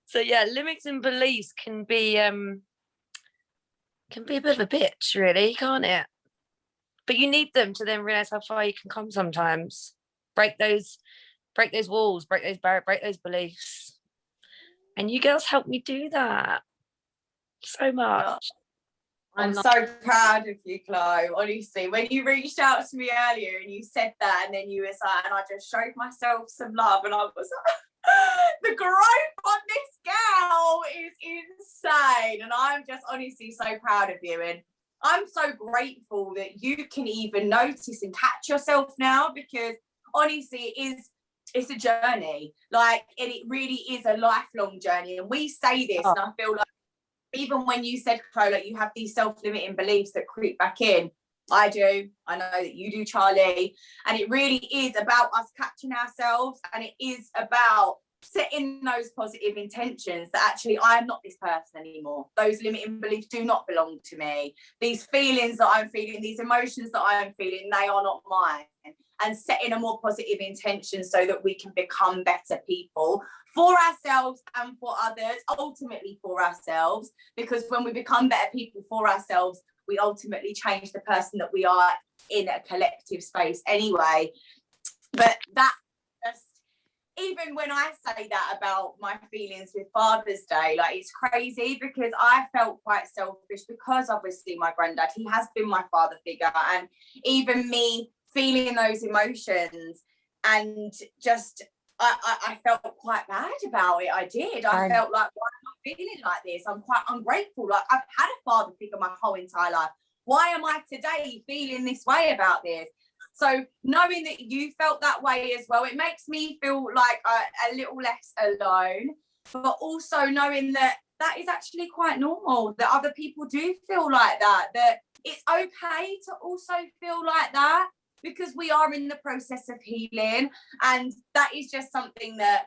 S3: So limiting beliefs can be a bit of a bitch, really, can't it? But you need them to then realize how far you can come sometimes. Break those walls, break those barriers, break those beliefs. And you girls help me do that so much.
S2: I'm so proud of you, Chloe. Honestly, when you reached out to me earlier and you said that, and then you was like, and I just showed myself some love, and I was like, the growth on this girl is insane. And I'm just honestly so proud of you. And I'm so grateful that you can even notice and catch yourself now, because honestly, it's a journey. Like, and it really is a lifelong journey. And we say this, and I feel like even when you said, Chloe, like you have these self-limiting beliefs that creep back in. I do. I know that you do, Charlie. And it really is about us catching ourselves, and it is about setting those positive intentions that actually I am not this person anymore. Those limiting beliefs do not belong to me. These feelings that I'm feeling, these emotions that I'm feeling, they are not mine. And setting a more positive intention so that we can become better people for ourselves and for others, ultimately for ourselves, because when we become better people for ourselves, we ultimately change the person that we are in a collective space anyway. But that just, even when I say that about my feelings with Father's Day, like it's crazy because I felt quite selfish because obviously my granddad, he has been my father figure, and even me feeling those emotions and just I felt quite bad about it. I did. I felt like, why am I feeling like this? I'm quite ungrateful. Like I've had a father figure my whole entire life. Why am I today feeling this way about this? So knowing that you felt that way as well, it makes me feel like a little less alone, but also knowing that that is actually quite normal, that other people do feel like that, that it's okay to also feel like that, because we are in the process of healing. And that is just something that,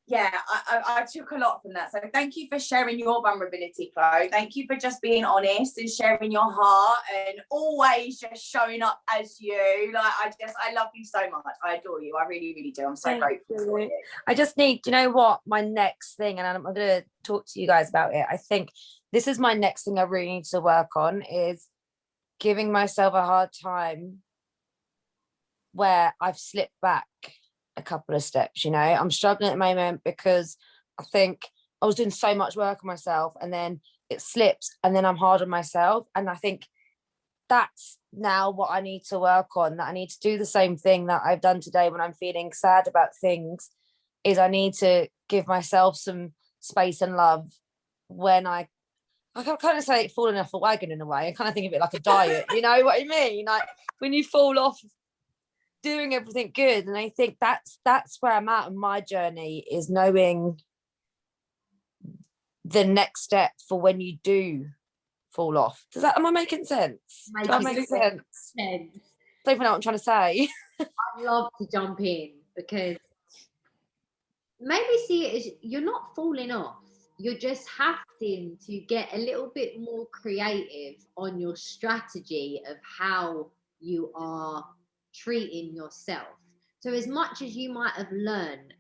S2: yeah, I took a lot from that. So thank you for sharing your vulnerability, Chloe. Thank you for just being honest and sharing your heart and always just showing up as you. Like, I love you so much. I adore you. I really, really do. I'm so grateful for you.
S3: I just need, you know what, my next thing, and I'm going to talk to you guys about it. I think this is my next thing I really need to work on, is giving myself a hard time where I've slipped back a couple of steps. You know, I'm struggling at the moment because I think I was doing so much work on myself and then it slips and then I'm hard on myself. And I think that's now what I need to work on, that I need to do the same thing that I've done today when I'm feeling sad about things, is I need to give myself some space and love when I can kind of say falling off a wagon in a way. I kind of think of it like a diet, you know what I mean? Like when you fall off doing everything good. And I think that's where I'm at on my journey, is knowing the next step for when you do fall off. Am I making sense? Does that make sense? I don't even know what I'm trying to say.
S1: I'd love to jump in, because maybe see it as you're not falling off. You're just having to get a little bit more creative on your strategy of how you are treating yourself. So as much as you might have learned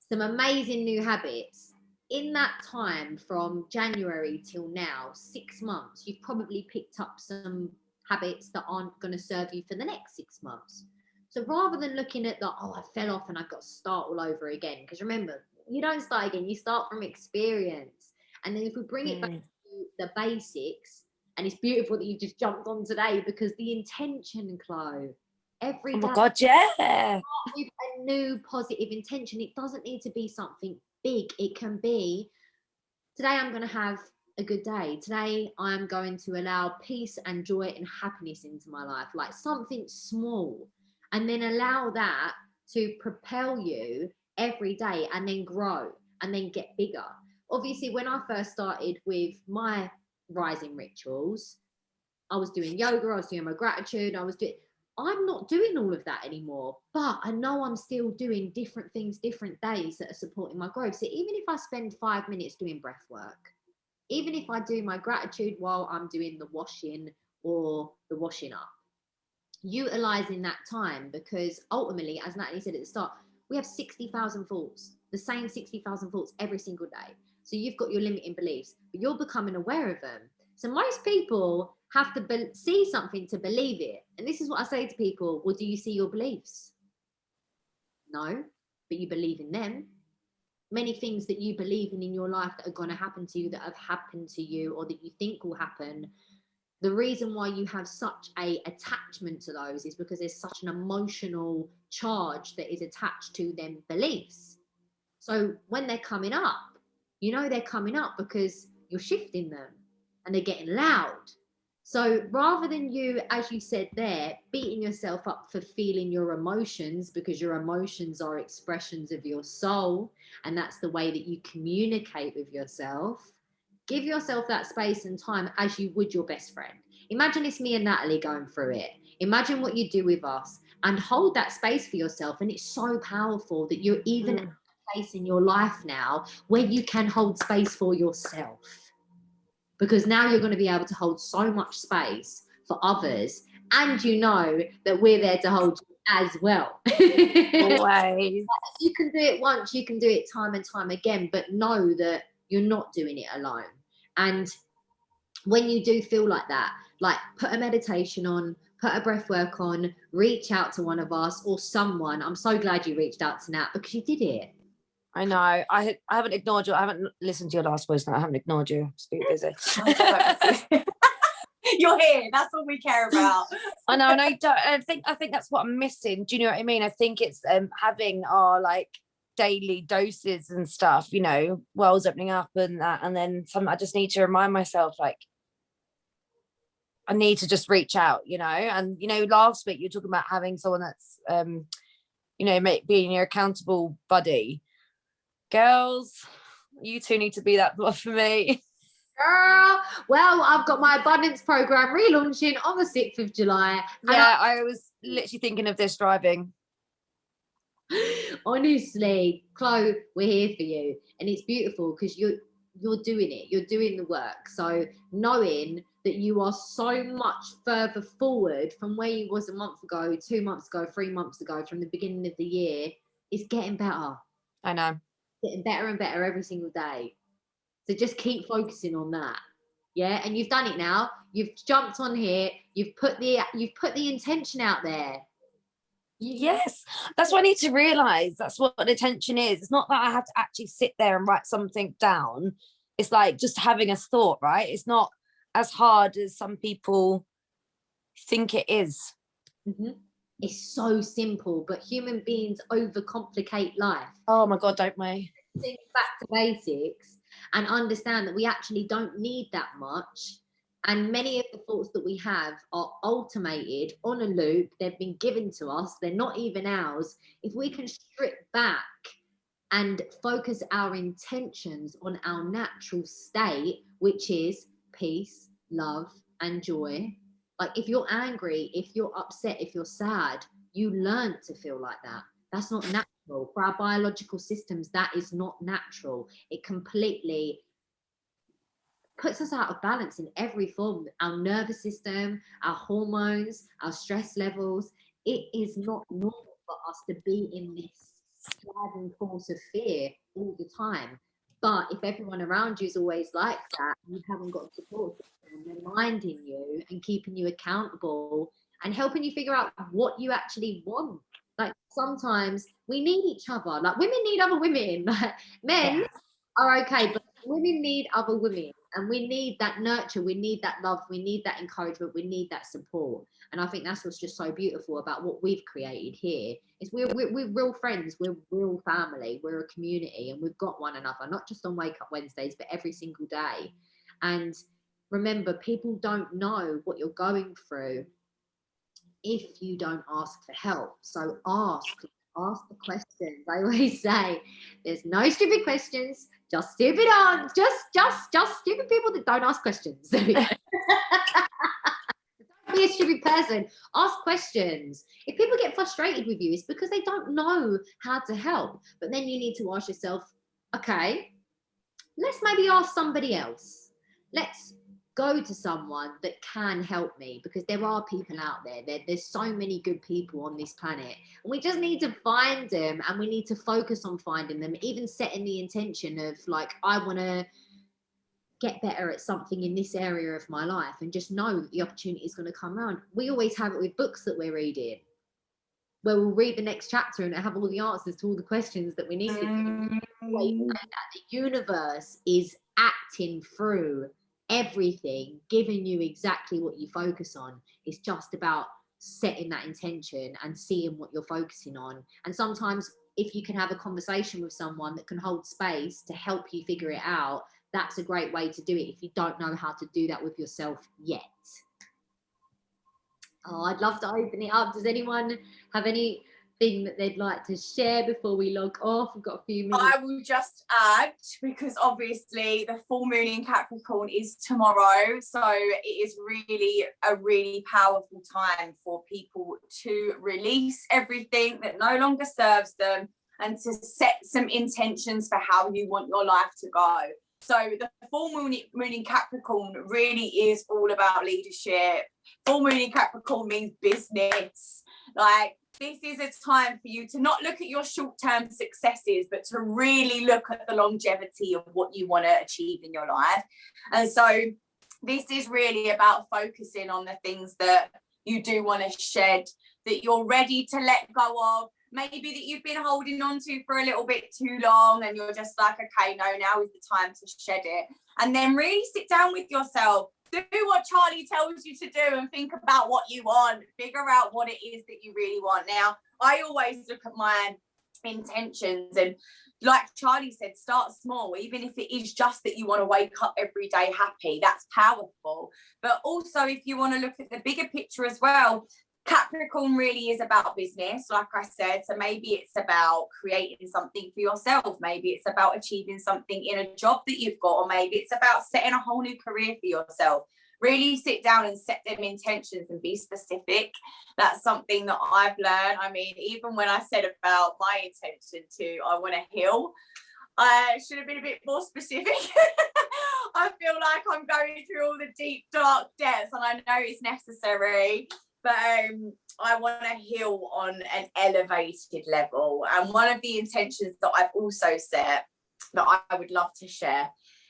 S1: some amazing new habits in that time from January till now, 6 months, you've probably picked up some habits that aren't going to serve you for the next 6 months. So rather than looking at I fell off and I've got to start all over again, because remember, you don't start again, you start from experience. And then if we bring it back to the basics, and it's beautiful that you just jumped on today, because the intention, Chloe, every day.
S3: Oh my God, yeah.
S1: With a new positive intention. It doesn't need to be something big. It can be, today I'm going to have a good day. Today I'm going to allow peace and joy and happiness into my life, like something small, and then allow that to propel you every day and then grow and then get bigger. Obviously, when I first started with my rising rituals, I was doing yoga, I was doing my gratitude, I'm not doing all of that anymore, but I know I'm still doing different things, different days that are supporting my growth. So even if I spend 5 minutes doing breath work, even if I do my gratitude while I'm doing the washing or the washing up, utilizing that time, because ultimately, as Natalie said at the start, we have 60,000 thoughts, the same 60,000 thoughts every single day. So you've got your limiting beliefs, but you're becoming aware of them. So most people have to see something to believe it. And this is what I say to people: well, do you see your beliefs? No, but you believe in them. Many things that you believe in your life that are going to happen to you, that have happened to you, or that you think will happen, the reason why you have such a attachment to those is because there's such an emotional charge that is attached to them beliefs. So when they're coming up, you know they're coming up because you're shifting them and they're getting loud. So rather than you, as you said there, beating yourself up for feeling your emotions, because your emotions are expressions of your soul, and that's the way that you communicate with yourself, give yourself that space and time as you would your best friend. Imagine it's me and Natalie going through it. Imagine what you do with us, and hold that space for yourself. And it's so powerful that you're even at a place in your life now where you can hold space for yourself, because now you're going to be able to hold so much space for others, and you know that we're there to hold you as well.
S3: Always.
S1: You can do it once, you can do it time and time again, but know that you're not doing it alone. And when you do feel like that, like, put a meditation on, put a breath work on, reach out to one of us or someone. I'm so glad you reached out to Nat, because you did it.
S3: I know. I haven't ignored you. I haven't listened to your last voice note. I haven't ignored you. Just been busy.
S2: You're here. That's all we care about.
S3: I know, and I think that's what I'm missing. Do you know what I mean? I think it's having our like daily doses and stuff, you know, world's opening up and that, and then I just need to remind myself, like, I need to just reach out, you know. And you know, last week you were talking about having someone that's you know, being your accountable buddy. Girls, you two need to be that for me.
S1: Girl, well, I've got my abundance program relaunching on the 6th of July.
S3: Yeah, I was literally thinking of this driving.
S1: Honestly, Chloe, we're here for you, and it's beautiful because you're doing it, you're doing the work. So knowing that you are so much further forward from where you was a month ago, 2 months ago, 3 months ago, from the beginning of the year, is getting better.
S3: I know,
S1: getting better and better every single day. So just keep focusing on that. Yeah, and you've done it now. You've jumped on here. You've put the intention out there.
S3: Yes, that's what I need to realize. That's what attention is. It's not that I have to actually sit there and write something down. It's like just having a thought, right? It's not as hard as some people think it is.
S1: Mm-hmm. It's so simple, but human beings overcomplicate life.
S3: Oh my God, don't we?
S1: Think back to basics and understand that we actually don't need that much. And many of the thoughts that we have are automated on a loop. They've been given to us. They're not even ours. If we can strip back and focus our intentions on our natural state, which is peace, love, and joy. Like, if you're angry, if you're upset, if you're sad, you learn to feel like that. That's not natural. For our biological systems, that is not natural. It completely puts us out of balance in every form. Our nervous system, our hormones, our stress levels. It is not normal for us to be in this driving force of fear all the time. But if everyone around you is always like that, you haven't got support system reminding you and keeping you accountable and helping you figure out what you actually want. Like, sometimes we need each other. Like, women need other women. Men are okay, but women need other women, and we need that nurture, we need that love, we need that encouragement, we need that support. And I think that's what's just so beautiful about what we've created here is we're real friends, we're real family, we're a community, and we've got one another, not just on Wake Up Wednesdays, but every single day. And remember, people don't know what you're going through if you don't ask for help. So ask the questions. I always say there's no stupid questions, just stupid just stupid people that don't ask questions. Don't be a stupid person. Ask questions. If people get frustrated with you, it's because they don't know how to help. But then you need to ask yourself, okay, let's maybe ask somebody else. Let's go to someone that can help me, because there are people out there. There's so many good people on this planet, and we just need to find them, and we need to focus on finding them, even setting the intention of, like, I want to get better at something in this area of my life, and just know that the opportunity is going to come around. We always have it with books that we're reading, where we'll read the next chapter and have all the answers to all the questions that we need. The universe is acting through everything, giving you exactly what you focus on. It's just about setting that intention and seeing what you're focusing on. And sometimes if you can have a conversation with someone that can hold space to help you figure it out, that's a great way to do it if you don't know how to do that with yourself yet. Oh, I'd love to open it up. Does anyone have any anything that they'd like to share before we log off? We've got a few minutes.
S2: I will just add, because obviously the full moon in Capricorn is tomorrow, so it is really a really powerful time for people to release everything that no longer serves them and to set some intentions for how you want your life to go. So the full moon in Capricorn really is all about leadership. Full moon in Capricorn means business. Like, this is a time for you to not look at your short-term successes, but to really look at the longevity of what you want to achieve in your life. And so this is really about focusing on the things that you do want to shed, that you're ready to let go of, maybe that you've been holding on to for a little bit too long, and you're just like, okay, no, now is the time to shed it. And then really sit down with yourself, do what Charlie tells you to do, and think about what you want, figure out what it is that you really want. Now, I always look at my intentions, and like Charlie said, start small. Even if it is just that you want to wake up every day happy, that's powerful. But also, if you want to look at the bigger picture as well, Capricorn really is about business, like I said. So maybe it's about creating something for yourself. Maybe it's about achieving something in a job that you've got, or maybe it's about setting a whole new career for yourself. Really sit down and set them intentions and be specific. That's something that I've learned. I mean, even when I said about my intention to, I want to heal, I should have been a bit more specific. I feel like I'm going through all the deep, dark depths, and I know it's necessary. But I want to heal on an elevated level. And one of the intentions that I've also set that I would love to share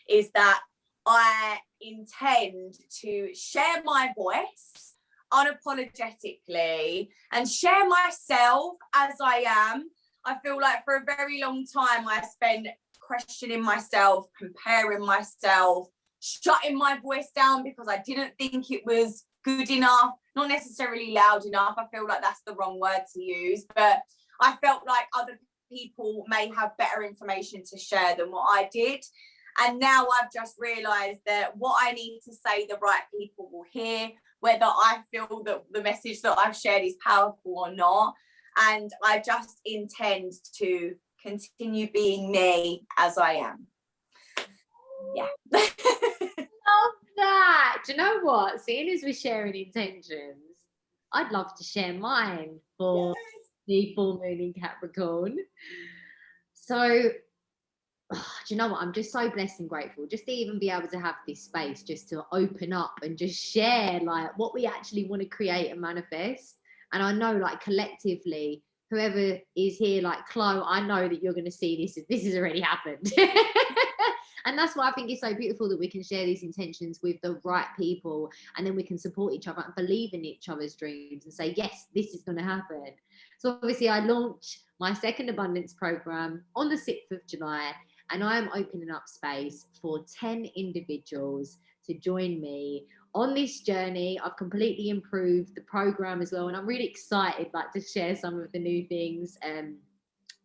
S2: is that I intend to share my voice unapologetically and share myself as I am. I feel like for a very long time I spent questioning myself, comparing myself, shutting my voice down because I didn't think it was good enough, not necessarily loud enough. I feel like that's the wrong word to use, but I felt like other people may have better information to share than what I did. And now I've just realized that what I need to say, the right people will hear, whether I feel that the message that I've shared is powerful or not. And I just intend to continue being me as I am. Yeah.
S1: Love that. Do you know what? Seeing as we're sharing intentions, I'd love to share mine for the full moon in Capricorn. So, do you know what? I'm just so blessed and grateful just to even be able to have this space, just to open up and just share like what we actually want to create and manifest. And I know, like, collectively, whoever is here, like Chloe, I know that you're going to see this has already happened. And that's why I think it's so beautiful that we can share these intentions with the right people, and then we can support each other and believe in each other's dreams and say, yes, this is going to happen. So obviously I launched my second abundance program on the 6th of July, and I'm opening up space for 10 individuals to join me on this journey. I've completely improved the program as well, and I'm really excited to share some of the new things.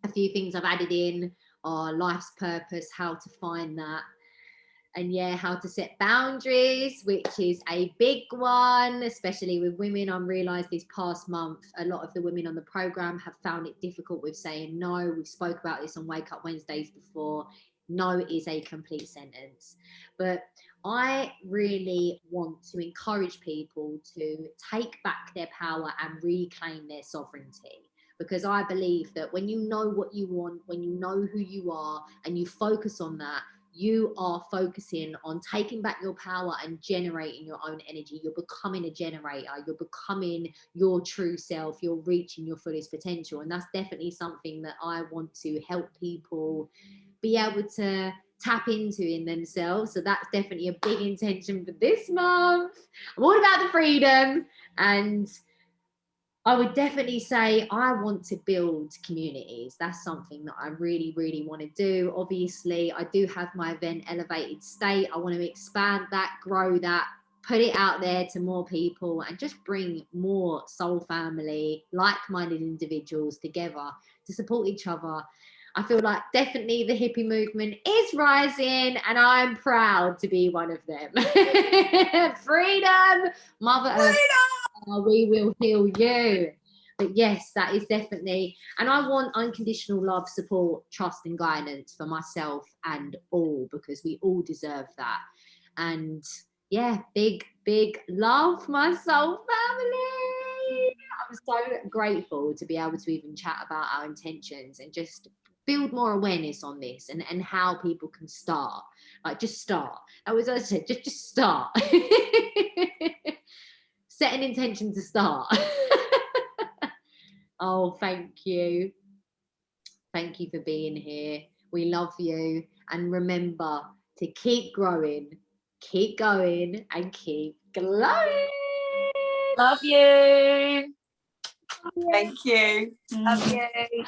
S1: A few things I've added in are life's purpose, how to find that, and how to set boundaries, which is a big one, especially with women. I'm realised this past month a lot of the women on the program have found it difficult with saying no. We spoke about this on Wake Up Wednesdays before. No is a complete sentence. But I really want to encourage people to take back their power and reclaim their sovereignty. Because I believe that when you know what you want, when you know who you are, and you focus on that, you are focusing on taking back your power and generating your own energy. You're becoming a generator. You're becoming your true self. You're reaching your fullest potential. And that's definitely something that I want to help people be able to tap into in themselves. So that's definitely a big intention for this month. I'm all about the freedom, and I would definitely say I want to build communities. That's something that I really, really want to do. Obviously, I do have my event Elevated State. I want to expand that, grow that, put it out there to more people, and just bring more soul family, like-minded individuals together to support each other. I feel like definitely the hippie movement is rising, and I'm proud to be one of them. Freedom, Mother Earth. We will heal you. But yes, that is definitely, and I want unconditional love, support, trust, and guidance for myself and all, because we all deserve that. And yeah, big love, my soul family. I'm so grateful to be able to even chat about our intentions and just build more awareness on this, and how people can start. Like, just start. That was what I said, just start. Set an intention to start. Oh, thank you. Thank you for being here. We love you. And remember to keep growing, keep going, and keep glowing.
S3: Love you.
S2: Thank you.
S3: Love you.